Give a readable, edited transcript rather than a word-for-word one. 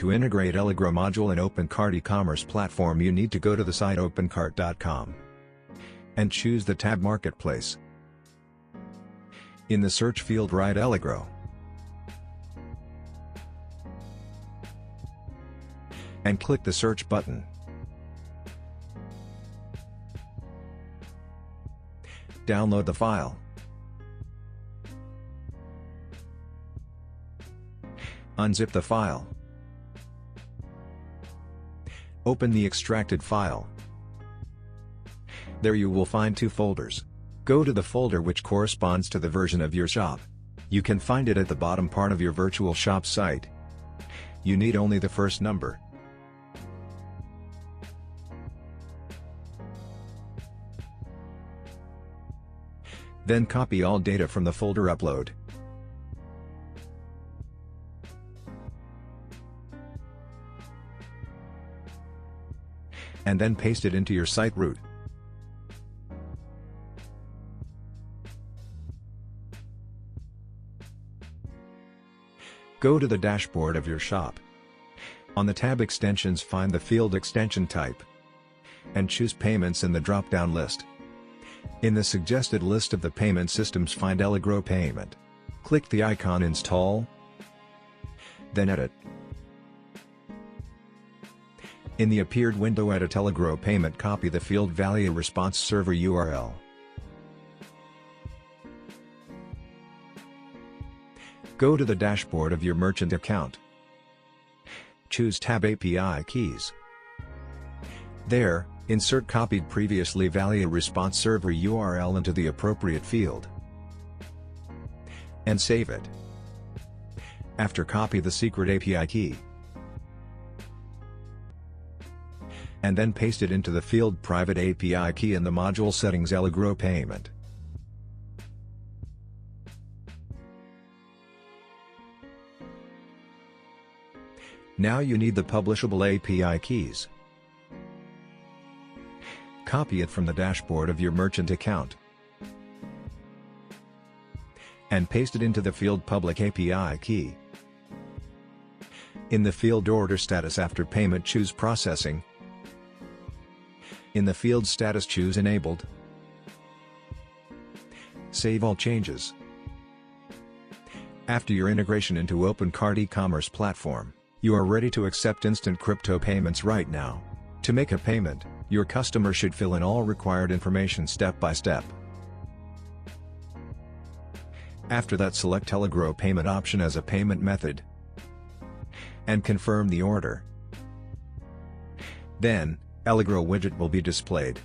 To integrate Allegro module in OpenCart e-commerce platform, you need to go to the site opencart.com and choose the tab Marketplace. In the search field write Allegro and click the search button. Download the file. Unzip the file. Open the extracted file. There you will find two folders. Go to the folder which corresponds to the version of your shop. You can find it at the bottom part of your virtual shop site. You need only the first number. Then copy all data from the folder, upload. And then paste it into your site route. Go to the dashboard of your shop. On the tab Extensions, find the field extension type and choose Payments in the drop-down list. In the suggested list of the payment systems, find Allegro Payment. Click the icon Install, then Edit. In the appeared window, edit Allegro Payment, copy the field Value Response Server URL. Go to the dashboard of your merchant account. Choose tab API Keys. There, insert copied previously Value Response Server URL into the appropriate field and save it. After, copy the secret API key and then paste it into the field Private API Key in the module settings Allegro Payment. Now you need the publishable API keys. Copy it from the dashboard of your merchant account and paste it into the field Public API Key. In the field Order Status, after payment, choose Processing. In the field Status, choose Enabled. Save all changes. After your integration into OpenCart e-commerce platform, you are ready to accept instant crypto payments right now. To make a payment, your customer should fill in all required information step by step. After that, select Allegro Payment option as a payment method and confirm the order. Then, Allegro widget will be displayed.